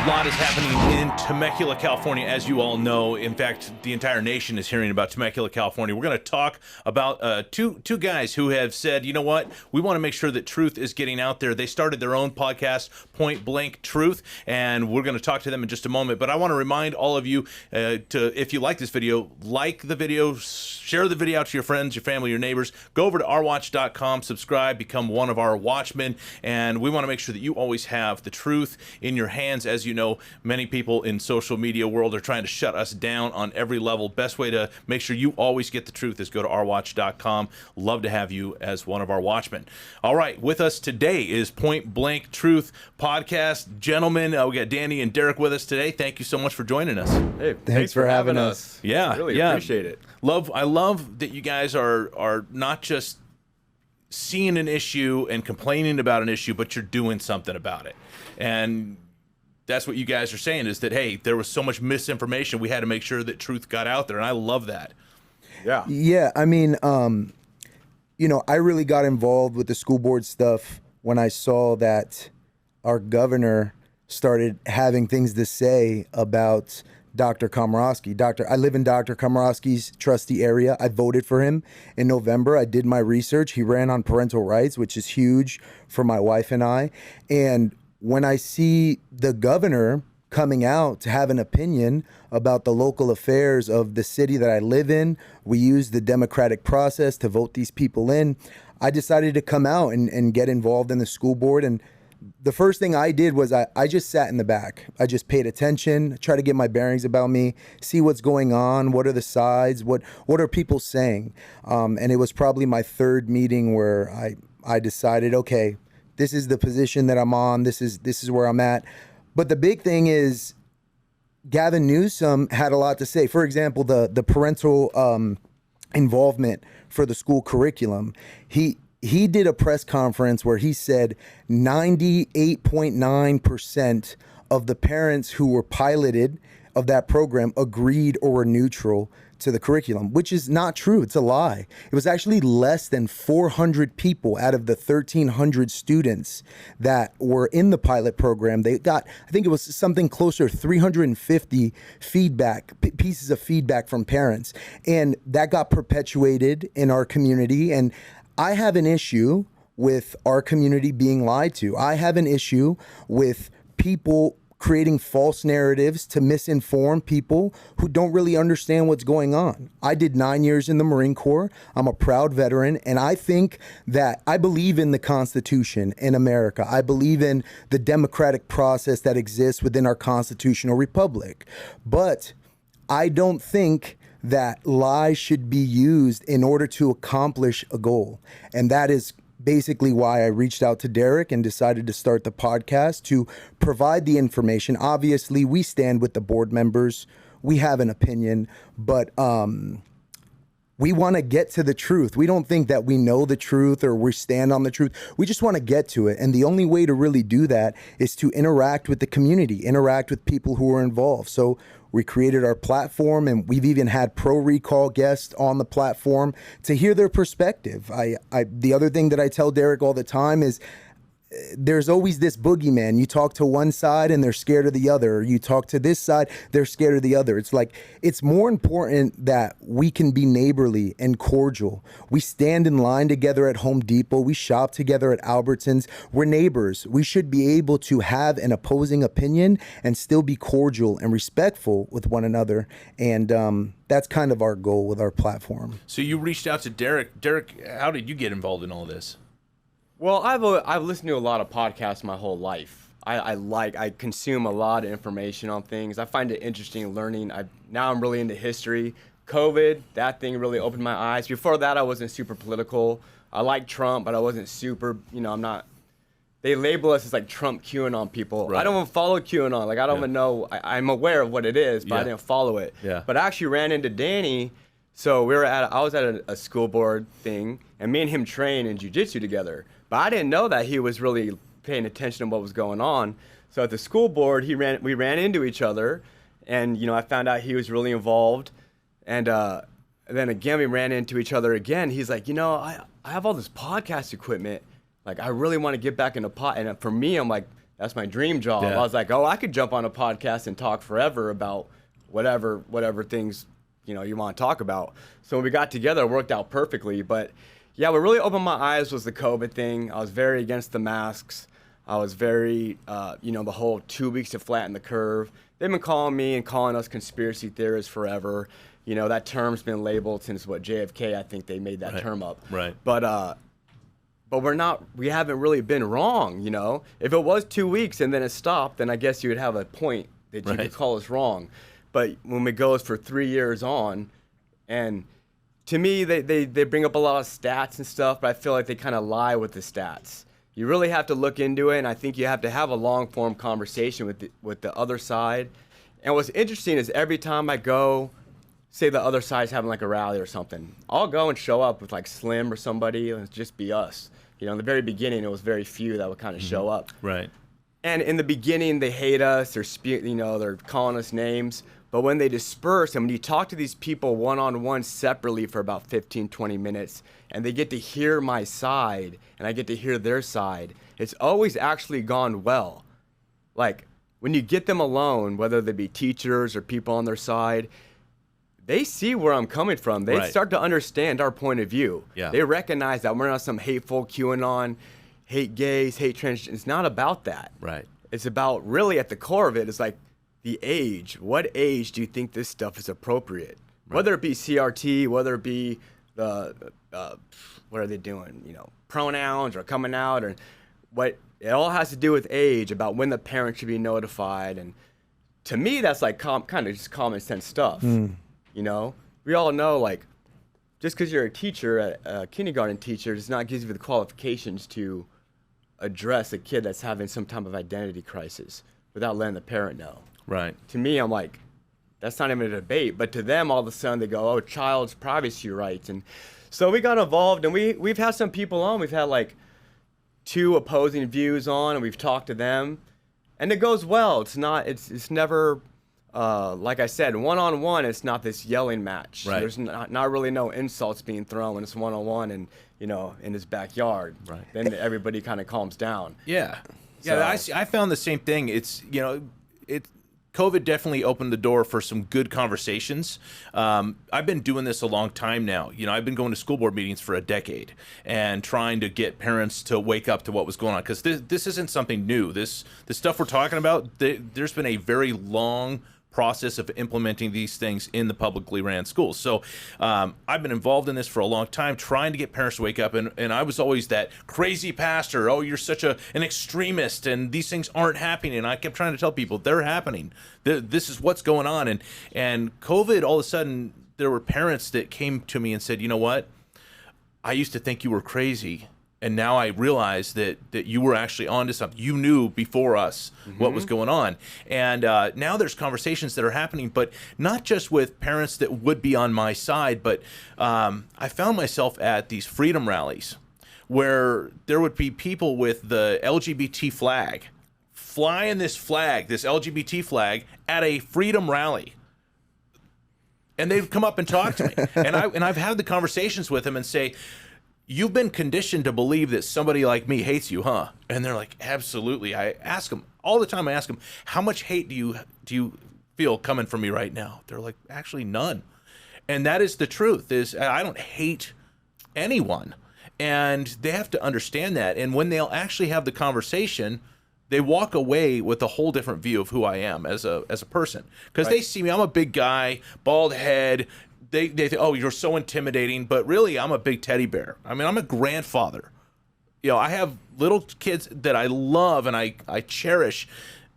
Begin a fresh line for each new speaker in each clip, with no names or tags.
lot is happening in Temecula, California, as you all know. In fact, the entire nation is hearing about Temecula, California. We're going to talk about two guys who have said, you know what, we want to make sure that truth is getting out there. They started their own podcast, Point Blank Truth, and we're going to talk to them in just a moment. But I want to remind all of you, if you like this video, like the video, share the video out to your friends, your family, your neighbors. Go over to ourwatch.com, subscribe, become one of our watchmen, and we want to make sure that you always have the truth in your hands. As you know, many people in social media world are trying to shut us down on every level. Best way to make sure you always get the truth is go to ourwatch.com. Love to have you as one of our watchmen. All right, with us today is Point Blank Truth podcast. Gentlemen, we got Danny and Derek with us today. Thank you so much for joining us.
Hey, thanks for having us.
Yeah,
really appreciate it.
I love that you guys are not just seeing an issue and complaining about an issue, but you're doing something about it. And that's what you guys are saying, is that, hey, there was so much misinformation, we had to make sure that truth got out there, and I love that.
Yeah, I mean, I really got involved with the school board stuff when I saw that our governor started having things to say about Dr. Komorowski. I live in Dr. Komorowski's trustee area. I voted for him in November. I did my research. He ran on parental rights, which is huge for my wife and I. And when I see the governor coming out to have an opinion about the local affairs of the city that I live in, we use the democratic process to vote these people in. I decided to come out and get involved in the school board. And the first thing I did was I just sat in the back. I just paid attention, tried to get my bearings about me, see what's going on, what are the sides, what are people saying. And it was probably my third meeting where I decided, okay, this is the position that I'm on. This is where I'm at. But the big thing is Gavin Newsom had a lot to say. For example, the parental involvement for the school curriculum. He did a press conference where he said 98.9% of the parents who were piloted of that program agreed or were neutral to the curriculum, which is not true. It's a lie. It was actually less than 400 people out of the 1,300 students that were in the pilot program. They got, I think it was something closer to 350 pieces of feedback from parents. And that got perpetuated in our community. And I have an issue with our community being lied to. I have an issue with people creating false narratives to misinform people who don't really understand what's going on. I did 9 years in the Marine Corps. I'm a proud veteran, and I think that I believe in the Constitution in America. I believe in the democratic process that exists within our constitutional republic. But I don't think that lies should be used in order to accomplish a goal. And that is basically why I reached out to Derek and decided to start the podcast to provide the information. Obviously, we stand with the board members. We have an opinion, but we want to get to the truth. We don't think that we know the truth or we stand on the truth. We just want to get to it. And the only way to really do that is to interact with the community, interact with people who are involved. So we created our platform, and we've even had Pro Recall guests on the platform to hear their perspective. The other thing that I tell Derek all the time is there's always this boogeyman. You talk to one side and they're scared of the other. You talk to this side, they're scared of the other. It's like, it's more important that we can be neighborly and cordial. We stand in line together at Home Depot. We shop together at Albertsons. We're neighbors. We should be able to have an opposing opinion and still be cordial and respectful with one another. And that's kind of our goal with our platform.
So you reached out to Derek. Derek, how did you get involved in all this?
Well, I've listened to a lot of podcasts my whole life. I consume a lot of information on things. I find it interesting learning. Now I'm really into history. COVID, that thing really opened my eyes. Before that, I wasn't super political. I like Trump, but I wasn't super, I'm not. They label us as like Trump QAnon people. Right. I don't even follow QAnon. Like, I don't even know. I'm aware of what it is, but I didn't follow it.
Yeah.
But I actually ran into Danny. So I was at a school board thing, and me and him trained in jiu-jitsu together. But I didn't know that he was really paying attention to what was going on. So at the school board, we ran into each other, and I found out he was really involved. And then again, we ran into each other again. He's like, I have all this podcast equipment. Like, I really want to get back into And for me, I'm like, That's my dream job.
Yeah.
I was like, oh, I could jump on a podcast and talk forever about whatever things, you want to talk about. So when we got together, it worked out perfectly. But yeah, what really opened my eyes was the COVID thing. I was very against the masks. I was very, the whole 2 weeks to flatten the curve. They've been calling me and calling us conspiracy theorists forever. That term's been labeled since JFK, I think they made that term up.
Right.
But we haven't really been wrong, If it was 2 weeks and then it stopped, then I guess you would have a point that you could call us wrong. But when it goes for 3 years on, and to me, they bring up a lot of stats and stuff, but I feel like they kind of lie with the stats. You really have to look into it, and I think you have to have a long-form conversation with the other side. And what's interesting is every time I go, say the other side's having like a rally or something, I'll go and show up with like Slim or somebody, and just be us. In the very beginning, it was very few that would kind of show up.
Right.
And in the beginning, they hate us. They're calling us names. But when they disperse, and when you talk to these people one-on-one separately for about 15, 20 minutes, and they get to hear my side, and I get to hear their side, it's always actually gone well. Like, when you get them alone, whether they be teachers or people on their side, they see where I'm coming from. They start to understand our point of view.
Yeah.
They recognize that we're not some hateful QAnon, hate gays, hate trans. It's not about that.
Right.
It's about, really at the core of it, it's like the age. What age do you think this stuff is appropriate? Right. Whether it be CRT, whether it be the what are they doing? Pronouns or coming out, or what? It all has to do with age, about when the parent should be notified. And to me, that's like kind of just common sense stuff. We all know, like, just because you're a teacher, a kindergarten teacher, does not give you the qualifications to address a kid that's having some type of identity crisis without letting the parent know.
Right.
To me, I'm like, that's not even a debate. But to them, all of a sudden, they go, oh, child's privacy rights. And so we got involved, and we've had some people on. We've had, like, 2 opposing views on, and we've talked to them. And it goes well. It's never, like I said, one-on-one, it's not this yelling match.
Right.
There's not really no insults being thrown when it's one-on-one and, in his backyard.
Right.
Then everybody kind of calms down.
Yeah. Yeah, I found the same thing. It's, COVID definitely opened the door for some good conversations. I've been doing this a long time now. I've been going to school board meetings for a decade and trying to get parents to wake up to what was going on, because this isn't something new. The stuff we're talking about, there's been a very long process of implementing these things in the publicly ran schools. So I've been involved in this for a long time, trying to get parents to wake up, and I was always that crazy pastor, oh, you're such an extremist, and these things aren't happening. And I kept trying to tell people they're happening. This is what's going on. And COVID, all of a sudden, there were parents that came to me and said, you know what? I used to think you were crazy, and now I realize that you were actually onto something. You knew before us what was going on. And now there's conversations that are happening, but not just with parents that would be on my side, but I found myself at these freedom rallies where there would be people with the LGBT flag, flying this LGBT flag, at a freedom rally. And they'd come up and talk to me. And I've had the conversations with them and say, you've been conditioned to believe that somebody like me hates you, huh? And they're like, absolutely. I ask them all the time. I ask them, how much hate do you feel coming from me right now? They're like, actually none. And that is the truth. Is I don't hate anyone, and they have to understand that. And when they'll actually have the conversation, they walk away with a whole different view of who I am as a person, because they see me. I'm a big guy, bald head. They think, oh, you're so intimidating, but really, I'm a big teddy bear. I mean, I'm a grandfather. I have little kids that I love and I cherish,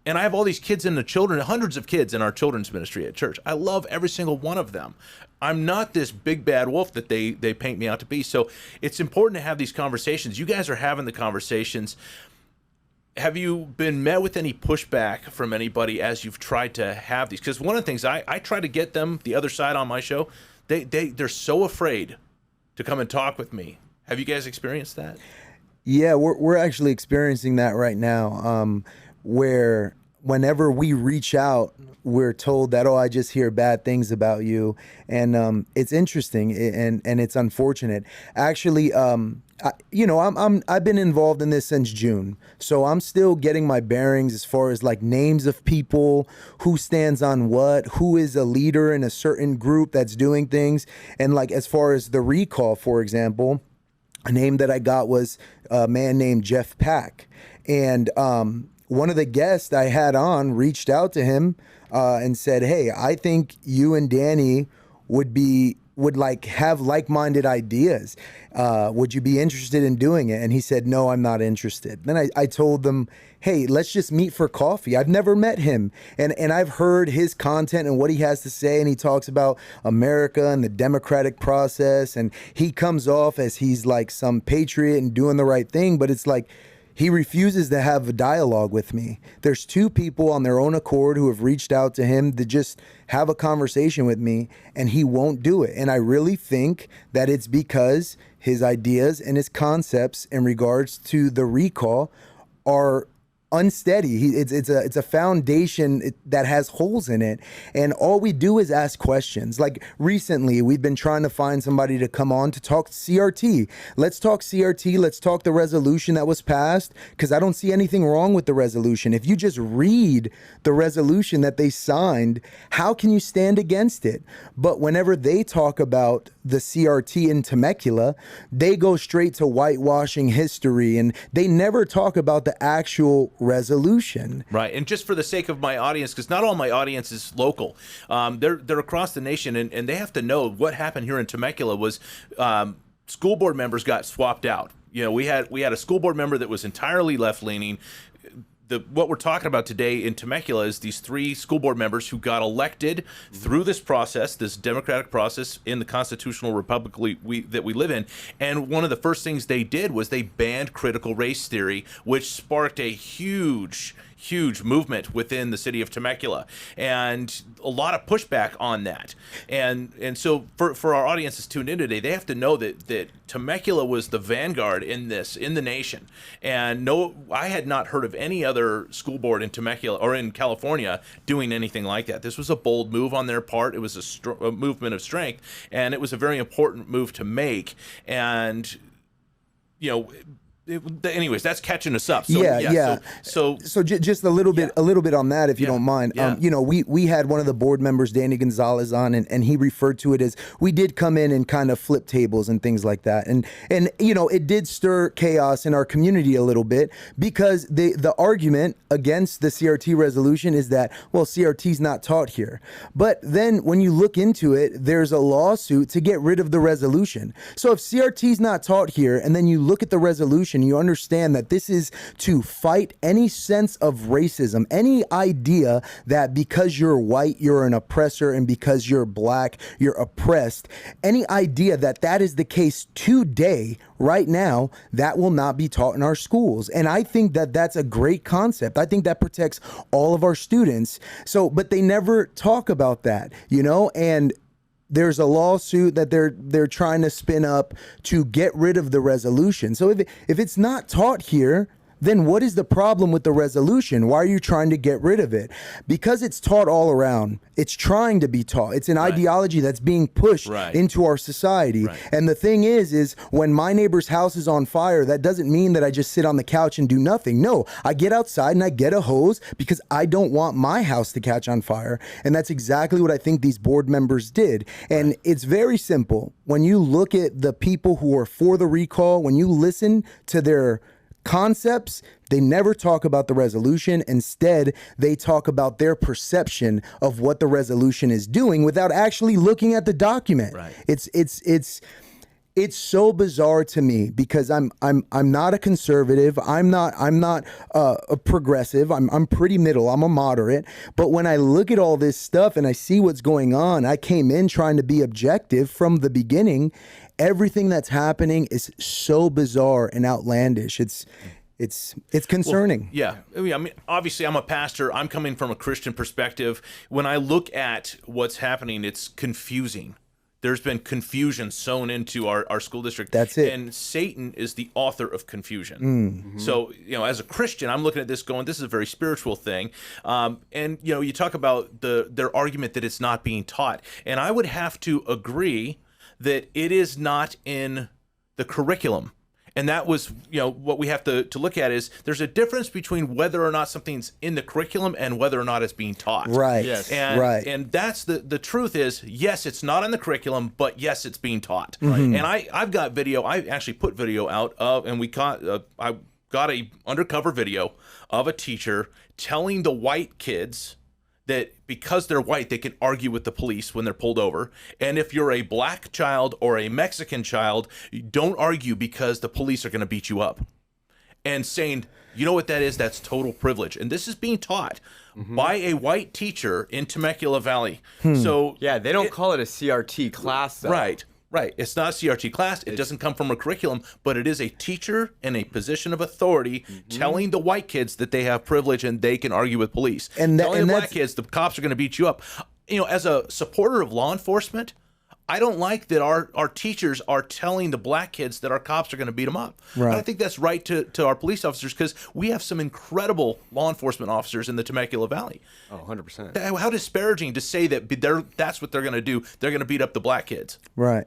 and I have all these kids in the children, hundreds of kids in our children's ministry at church. I love every single one of them. I'm not this big bad wolf that they paint me out to be. So it's important to have these conversations. You guys are having the conversations. Have you been met with any pushback from anybody as you've tried to have these? Because one of the things I try to get them, the other side on my show, they're so afraid to come and talk with me. Have you guys experienced that?
Yeah, we're actually experiencing that right now, where whenever we reach out, we're told that, oh, I just hear bad things about you. And it's interesting and it's unfortunate. Actually, I've been involved in this since June. So I'm still getting my bearings as far as like names of people, who stands on what, who is a leader in a certain group that's doing things. And like as far as the recall, for example, a name that I got was a man named Jeff Pack. And one of the guests I had on reached out to him and said, hey, I think you and Danny would like have like-minded ideas. Would you be interested in doing it? And he said, no, I'm not interested. Then I told them, hey, let's just meet for coffee. I've never met him. And I've heard his content and what he has to say. And he talks about America and the democratic process. And he comes off as he's like some patriot and doing the right thing. But it's like, he refuses to have a dialogue with me. There's two people on their own accord who have reached out to him to just have a conversation with me, and he won't do it. And I really think that it's because his ideas and his concepts in regards to the recall are unsteady. It's a foundation that has holes in it, and all we do is ask questions. Like recently, we've been trying to find somebody to come on to talk CRT. Let's talk CRT. Let's talk the resolution that was passed, because I don't see anything wrong with the resolution. If you just read the resolution that they signed, how can you stand against it? But whenever they talk about the CRT in Temecula, they go straight to whitewashing history, and they never talk about the actual resolution.
Right. And just for the sake of my audience, because not all my audience is local, they're across the nation, and they have to know what happened here in Temecula was school board members got swapped out. You know, we had a school board member that was entirely left-leaning. What we're talking about today in Temecula is these 3 school board members who got elected through this process, this democratic process in the constitutional republic that we live in. And one of the first things they did was they banned critical race theory, which sparked a huge movement within the city of Temecula, and a lot of pushback on that. And so for our audience that's tuned in today, they have to know that Temecula was the vanguard in this, in the nation. And no, I had not heard of any other school board in Temecula or in California doing anything like that. This was a bold move on their part. It was a movement of strength, and it was a very important move to make. And, you know, anyways, that's catching us up. So,
yeah. So just a little bit on that, if you don't mind.
Yeah.
We had one of the board members, Danny Gonzalez, on, and he referred to it as, we did come in and kind of flip tables and things like that. And it did stir chaos in our community a little bit, because the argument against the CRT resolution is that, well, CRT's not taught here. But then when you look into it, there's a lawsuit to get rid of the resolution. So if CRT's not taught here, and then you look at the resolution, you understand that this is to fight any sense of racism, any idea that because you're white, you're an oppressor, and because you're black, you're oppressed. Any idea that is the case today, right now, that will not be taught in our schools. And I think that that's a great concept. I think that protects all of our students. So, but they never talk about that, and there's a lawsuit that they're trying to spin up to get rid of the resolution. So if it's not taught here, then what is the problem with the resolution? Why are you trying to get rid of it? Because it's taught all around. It's trying to be taught. It's an ideology that's being pushed into our society. Right. And the thing is when my neighbor's house is on fire, that doesn't mean that I just sit on the couch and do nothing. No, I get outside and I get a hose, because I don't want my house to catch on fire. And that's exactly what I think these board members did. And it's very simple. When you look at the people who are for the recall, when you listen to their concepts, they never talk about the resolution. Instead, they talk about their perception of what the resolution is doing without actually looking at the document. Right. It's so bizarre to me, because I'm not a conservative. I'm not a progressive. I'm pretty middle. I'm a moderate. But when I look at all this stuff and I see what's going on, I came in trying to be objective from the beginning. Everything that's happening is so bizarre and outlandish. It's concerning.
Well, yeah. I mean, obviously, I'm a pastor. I'm coming from a Christian perspective. When I look at what's happening, it's confusing. There's been confusion sewn into our school district.
That's it.
And Satan is the author of confusion. So, as a Christian, I'm looking at this going, this is a very spiritual thing. And, you talk about their argument that it's not being taught. And I would have to agree that it is not in the curriculum. And that was, what we have to look at is there's a difference between whether or not something's in the curriculum and whether or not it's being taught.
Right.
Yes.
And that's the truth is, yes, it's not in the curriculum, but yes, it's being taught. Right. And I've got video. I actually put video out of, and I got a undercover video of a teacher telling the white kids that because they're white, they can argue with the police when they're pulled over. And if you're a black child or a Mexican child, don't argue because the police are going to beat you up. And saying, you know what that is? That's total privilege. And this is being taught by a white teacher in Temecula Valley. So
Yeah, they don't call it a CRT class, though.
Right. It's not a CRT class. It doesn't come from a curriculum, but it is a teacher in a position of authority telling the white kids that they have privilege and they can argue with police. And telling the black kids the cops are going to beat you up. As a supporter of law enforcement, I don't like that our teachers are telling the black kids that our cops are going to beat them up.
Right.
I think that's right to our police officers because we have some incredible law enforcement officers in the Temecula Valley.
Oh, 100%.
How disparaging to say that that's what they're going to do. They're going to beat up the black kids.
Right.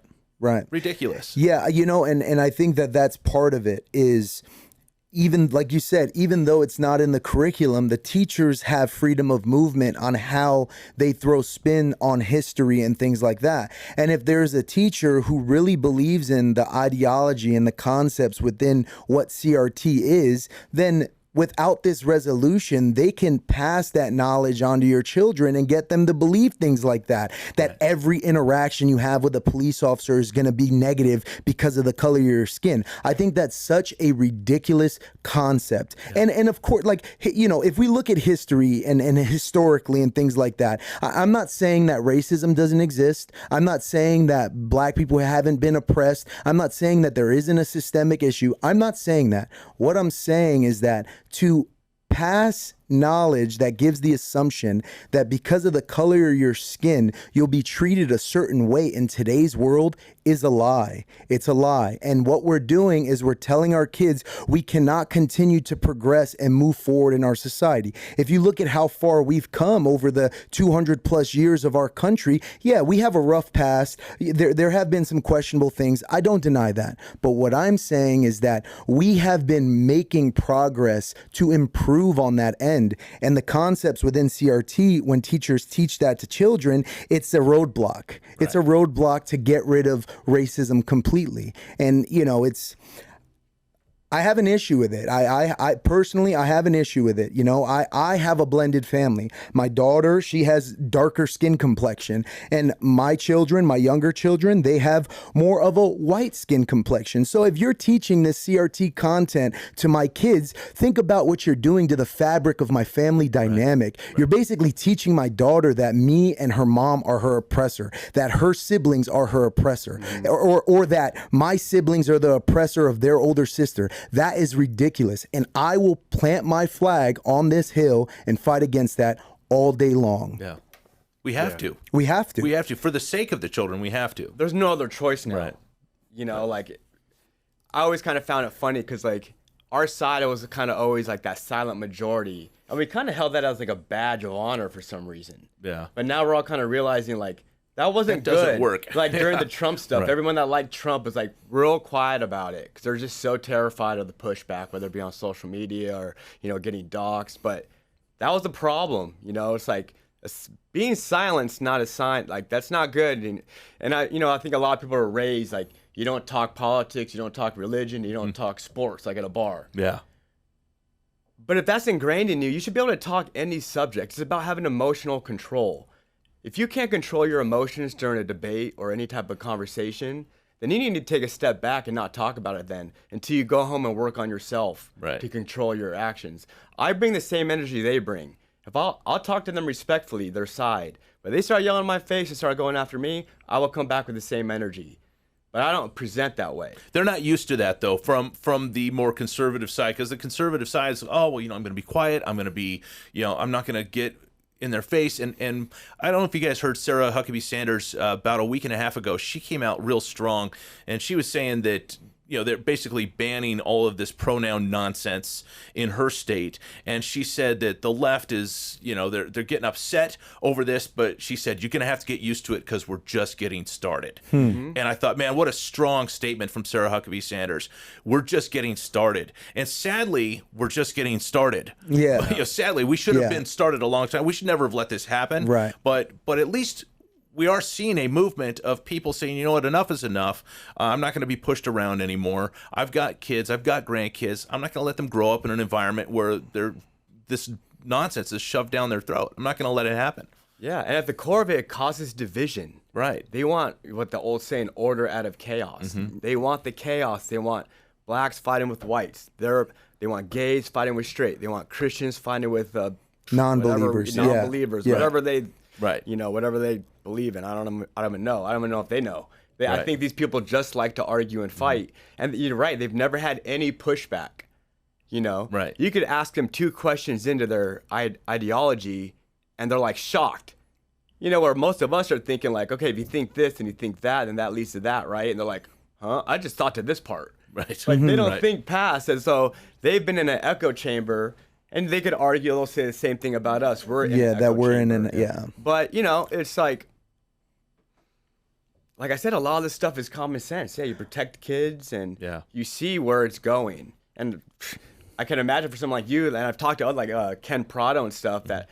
Ridiculous.
Yeah, and I think that's part of it is even like you said, even though it's not in the curriculum, the teachers have freedom of movement on how they throw spin on history and things like that. And if there's a teacher who really believes in the ideology and the concepts within what CRT is, then without this resolution, they can pass that knowledge onto your children and get them to believe things like that. That every interaction you have with a police officer is going to be negative because of the color of your skin. I think that's such a ridiculous concept. Yeah. And of course, if we look at history and historically and things like that, I'm not saying that racism doesn't exist. I'm not saying that black people haven't been oppressed. I'm not saying that there isn't a systemic issue. I'm not saying that. What I'm saying is that to pass knowledge that gives the assumption that because of the color of your skin, you'll be treated a certain way in today's world is a lie. It's a lie. And what we're doing is we're telling our kids we cannot continue to progress and move forward in our society. If you look at how far we've come over the 200 plus years of our country, yeah, we have a rough past. There have been some questionable things. I don't deny that. But what I'm saying is that we have been making progress to improve on that end. And the concepts within CRT, when teachers teach that to children, it's a roadblock. Right. It's a roadblock to get rid of racism completely. And, I have an issue with it. I personally, I have an issue with it. I have a blended family. My daughter, she has darker skin complexion, and my children, my younger children, they have more of a white skin complexion. So if you're teaching this CRT content to my kids, think about what you're doing to the fabric of my family dynamic. Right. You're basically teaching my daughter that me and her mom are her oppressor, that her siblings are her oppressor, or that my siblings are the oppressor of their older sister. That is ridiculous. And I will plant my flag on this hill and fight against that all day long.
Yeah. We have to.
We have to.
We have to. For the sake of the children, we have to.
There's no other choice now.
Right.
I always kind of found it funny because, our side was kind of always that silent majority. And we kind of held that as a badge of honor for some reason.
Yeah.
But now we're all kind of realizing, that wasn't good.
Doesn't work.
During the Trump stuff,
Right.
Everyone that liked Trump was real quiet about it because they're just so terrified of the pushback, whether it be on social media or getting doxxed. But that was the problem. It's being silenced, not a sign. That's not good. And I think a lot of people are raised you don't talk politics, you don't talk religion, you don't talk sports at a bar.
Yeah.
But if that's ingrained in you, you should be able to talk any subject. It's about having emotional control. If you can't control your emotions during a debate or any type of conversation, then you need to take a step back and not talk about it then until you go home and work on yourself to control your actions. I bring the same energy they bring. If I'll talk to them respectfully, their side. But they start yelling in my face and start going after me, I will come back with the same energy. But I don't present that way.
They're not used to that, though, from the more conservative side, because the conservative side is, I'm going to be quiet. I'm going to be, I'm not going to get in their face. And I don't know if you guys heard Sarah Huckabee Sanders about a week and a half ago. She came out real strong, and she was saying that, you know, they're basically banning all of this pronoun nonsense in her state. And she said that the left is, you know, they're getting upset over this, but she said, you're going to have to get used to it because we're just getting started. And I thought, man, what a strong statement from Sarah Huckabee Sanders. We're just getting started. And sadly, we're just getting started.
Yeah.
You know, sadly, we should have been started a long time. We should never have let this happen.
Right.
But at least we are seeing a movement of people saying, you know what, enough is enough. I'm not going to be pushed around anymore. I've got kids. I've got grandkids. I'm not going to let them grow up in an environment where this nonsense is shoved down their throat. I'm not going to let it happen.
Yeah, and at the core of it, it causes division.
Right.
They want what the old saying, order out of chaos. They want the chaos. They want blacks fighting with whites. They want gays fighting with straight. They want Christians fighting with
Non-believers.
non-believers, whatever they,
Right.
you know, whatever they believe in. I don't even know. I don't even know if they know. I
Right.
think these people just like to argue and fight. And you're right. They've never had any pushback. You know.
Right.
You could ask them 2 questions into their ideology, and they're like shocked. You know, where most of us are thinking like, okay, if you think this and you think that, then that leads to that, right? And they're like, huh? I just thought to this part.
Right.
Like they don't
Right.
think past, and so they've been in an echo chamber, and they could argue. They'll say the same thing about us. We're in an echo
that we're
chamber.
in an
But you know, it's like I said, a lot of this stuff is common sense. Yeah, you protect kids, and you see where it's going. And I can imagine for someone like you, and I've talked to other like Ken Prado and stuff that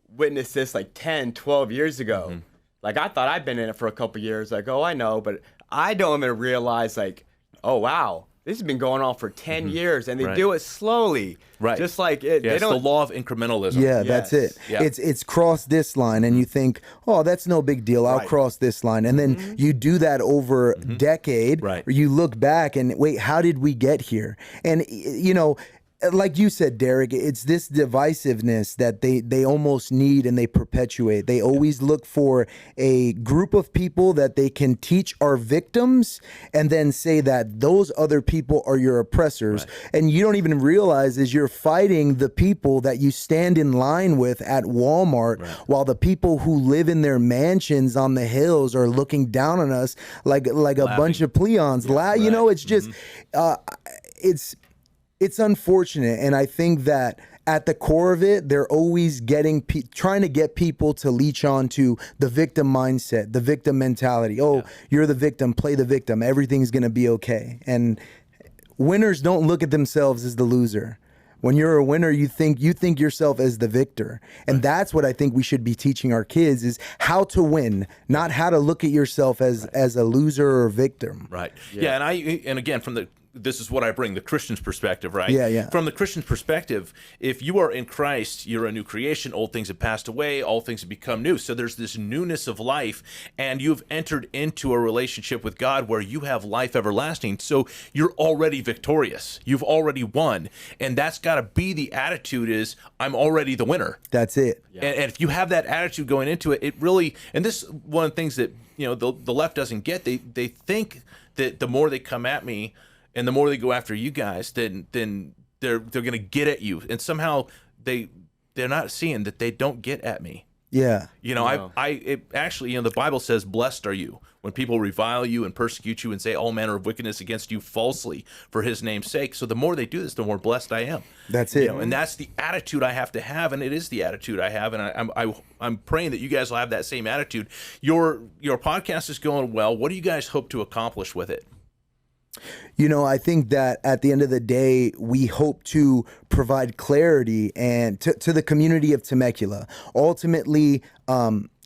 witnessed this like 10, 12 years ago. Like I thought I'd been in it for a couple years. Like, oh, I know, but I don't even realize like, oh wow, this has been going on for 10 years, and they do it slowly.
Right.
Just like it.
Yeah,
they
it's
don't.
the law of incrementalism.
Yeah, that's it.
Yeah.
It's crossed this line, and you think, oh, that's no big deal. I'll
Right.
cross this line, and then you do that over a decade.
Right.
Or you look back and wait, how did we get here? And you know, like you said, Derek, it's this divisiveness that they almost need and they perpetuate. They always look for a group of people that they can teach our victims and then say that those other people are your oppressors.
Right.
And you don't even realize is you're fighting the people that you stand in line with at Walmart while the people who live in their mansions on the hills are looking down on us like a bunch of peons. You know, it's just, it's unfortunate, and I think that at the core of it, they're always trying to get people to leech on to the victim mindset, the victim mentality. Oh, you're the victim, play the victim, everything's gonna be okay. And winners don't look at themselves as the loser. When you're a winner, you think yourself as the victor. And that's what I think we should be teaching our kids is how to win, not how to look at yourself as a loser or victim.
Right. Yeah, and again, this is what I bring, the Christian's perspective, right?
Yeah.
From the Christian's perspective, if you are in Christ, you're a new creation. Old things have passed away. All things have become new. So there's this newness of life, and you've entered into a relationship with God where you have life everlasting. So you're already victorious. You've already won. And that's got to be the attitude is, I'm already the winner.
That's it.
Yeah. And if you have that attitude going into it, it really, and this is one of the things that, you know, the left doesn't get. They think that the more they come at me, and the more they go after you guys, then they're going to get at you, and somehow they're not seeing that they don't get at me.
Yeah.
You know, actually, you know, the Bible says, "Blessed are you when people revile you and persecute you and say all manner of wickedness against you falsely for His name's sake." So the more they do this, the more blessed I am.
That's it.
You know, and that's the attitude I have to have, and it is the attitude I have, and I'm praying that you guys will have that same attitude. Your podcast is going well. What do you guys hope to accomplish with it?
You know, I think that at the end of the day, we hope to provide clarity and to the community of Temecula. Ultimately,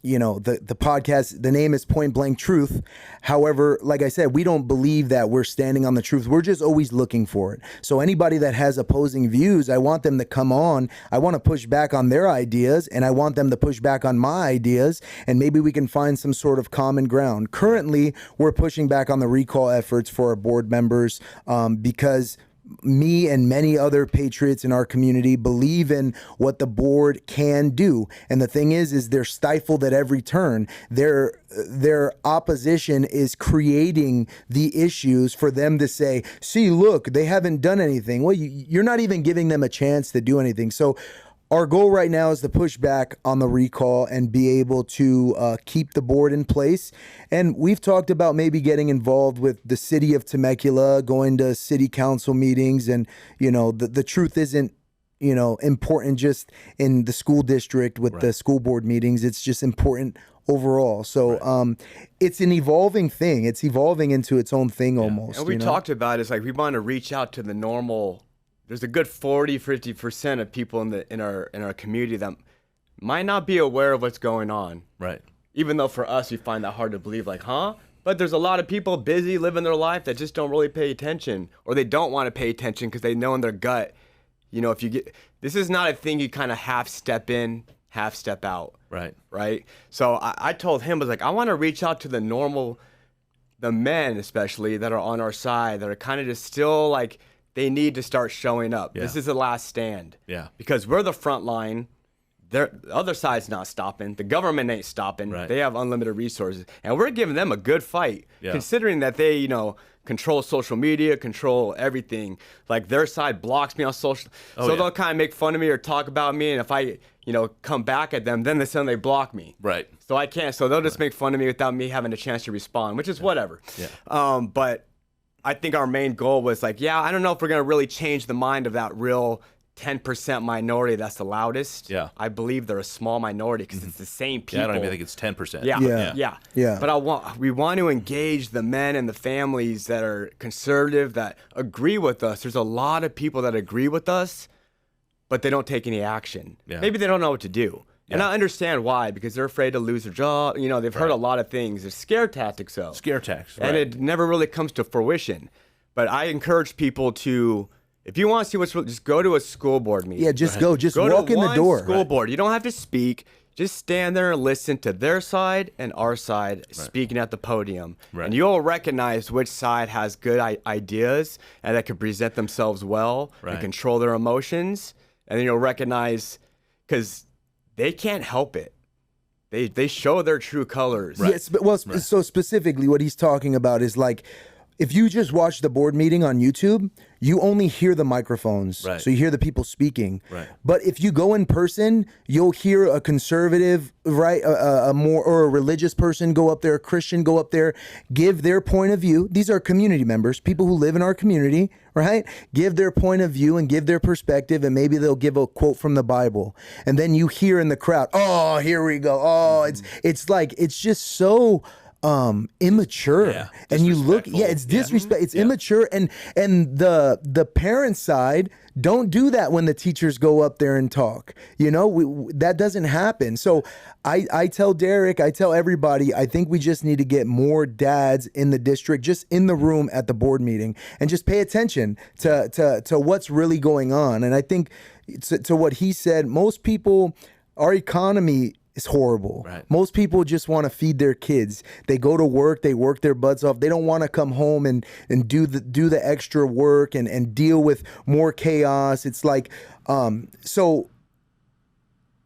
you know, the podcast, the name is Point Blank Truth. However, like I said, we don't believe that we're standing on the truth. We're just always looking for it. So anybody that has opposing views, I want them to come on. I want to push back on their ideas, and I want them to push back on my ideas, and maybe we can find some sort of common ground. Currently, we're pushing back on the recall efforts for our board members because me and many other patriots in our community believe in what the board can do. And the thing is they're stifled at every turn. Their opposition is creating the issues for them to say, see, look, they haven't done anything. Well, you're not even giving them a chance to do anything. So our goal right now is to push back on the recall and be able to keep the board in place. And we've talked about maybe getting involved with the city of Temecula, going to city council meetings. And, the truth isn't, important just in the school district with the school board meetings. It's just important overall. So it's an evolving thing. It's evolving into its own thing almost.
And we talked about it's like we want to reach out to the normal. There's a good 40-50% of people in our community that might not be aware of what's going on.
Right.
Even though for us we find that hard to believe, like, huh? But there's a lot of people busy living their life that just don't really pay attention, or they don't want to pay attention because they know in their gut, if you get, this is not a thing you kind of half step in, half step out.
Right.
Right. So I told him, I was like, I want to reach out to the men especially that are on our side that are kind of just still like, they need to start showing up.
Yeah.
This is the last stand.
Yeah.
Because we're the front line. The other side's not stopping. The government ain't stopping.
Right.
They have unlimited resources. And we're giving them a good fight,
Yeah.
considering that they, control social media, control everything. Like their side blocks me on social. They'll kind of make fun of me or talk about me. And if I, come back at them, then they suddenly block me.
Right.
So I can't. So they'll just make fun of me without me having a chance to respond, which is whatever.
Yeah.
But I think our main goal was like, I don't know if we're going to really change the mind of that real 10% minority that's the loudest.
Yeah.
I believe they're a small minority because it's the same people.
Yeah, I don't even think it's 10%.
Yeah. But we want to engage the men and the families that are conservative, that agree with us. There's a lot of people that agree with us, but they don't take any action.
Yeah.
Maybe they don't know what to do. And
Yeah.
I understand why, because they're afraid to lose their job. They've heard a lot of things. It's scare tactics, though.
Scare tactics.
And it never really comes to fruition. But I encourage people to, if you want to see what's real, just go to a school board meeting.
Yeah, just go. Just
Go
walk
to
in the
one
door.
school board. You don't have to speak. Just stand there and listen to their side and our side speaking at the podium.
Right.
And you'll recognize which side has good ideas and that can present themselves well
Right.
and control their emotions. And then you'll recognize, because they can't help it. They show their true colors.
Yes, but so specifically what he's talking about is like, if you just watch the board meeting on YouTube, you only hear the microphones.
Right.
So you hear the people speaking.
Right.
But if you go in person, you'll hear a conservative, right, a more or a religious person go up there, a Christian go up there, give their point of view. These are community members, people who live in our community, right? Give their point of view and give their perspective, and maybe they'll give a quote from the Bible. And then you hear in the crowd, oh, here we go. Oh, it's like, it's just so immature.
Yeah,
and you look,
disrespectful.
it's disrespect, it's immature, and the parent side don't do that when the teachers go up there and talk. That doesn't happen. So I tell Derek, I tell everybody, I think we just need to get more dads in the district, just in the room at the board meeting, and just pay attention to what's really going on. And I think to what he said, most people, our economy is horrible.
Right.
Most people just want to feed their kids. They go to work, they work their butts off. They don't want to come home and do the extra work and deal with more chaos. It's like, so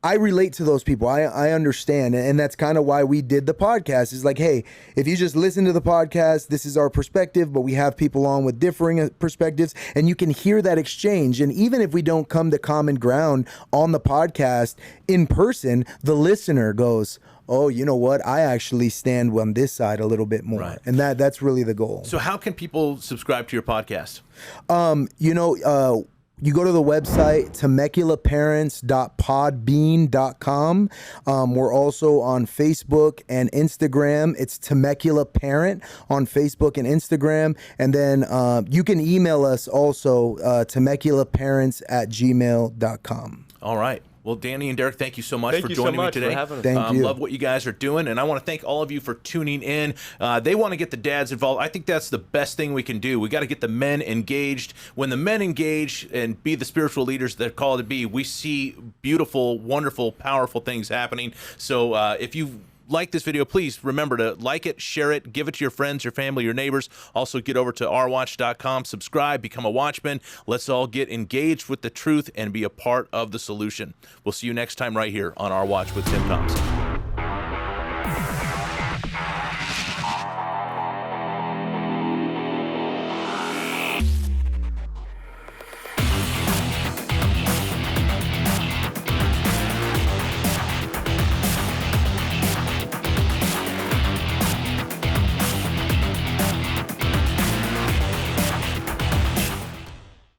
I relate to those people. I understand. And that's kind of why we did the podcast. It's like, hey, if you just listen to the podcast, this is our perspective, but we have people on with differing perspectives, and you can hear that exchange. And even if we don't come to common ground on the podcast in person, the listener goes, oh, you know what? I actually stand on this side a little bit more.
Right.
And that's really the goal.
So how can people subscribe to your podcast?
You go to the website, temeculaparents.podbean.com. We're also on Facebook and Instagram. It's Temecula Parent on Facebook and Instagram. And then you can email us also, temeculaparents@gmail.com.
All right. Well, Danny and Derek, thank you so much
Thank
for
you so
joining
much
me today.
for having us.
Thank you.
Love what you guys are doing, and I want to thank all of you for tuning in. They want to get the dads involved. I think that's the best thing we can do. We got to get the men engaged. When the men engage and be the spiritual leaders they're called to be, we see beautiful, wonderful, powerful things happening. So if you like this video, please remember to like it, share it, give it to your friends, your family, your neighbors. Also get over to rwatch.com, subscribe, become a watchman. Let's all get engaged with the truth and be a part of the solution. We'll see you next time right here on Our Watch with Tim Thompson.